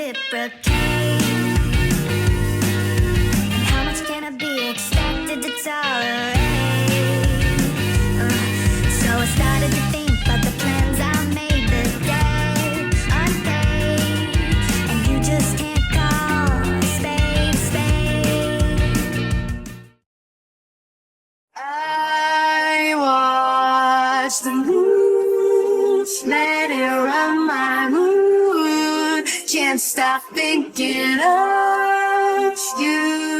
reciprocate. And how much can I be expected to tolerate? So I started to think about the plans I made the day unpaid, and you just can't call a spade a spade. I watch the moon, let it run my mood. Can't stop thinking of you.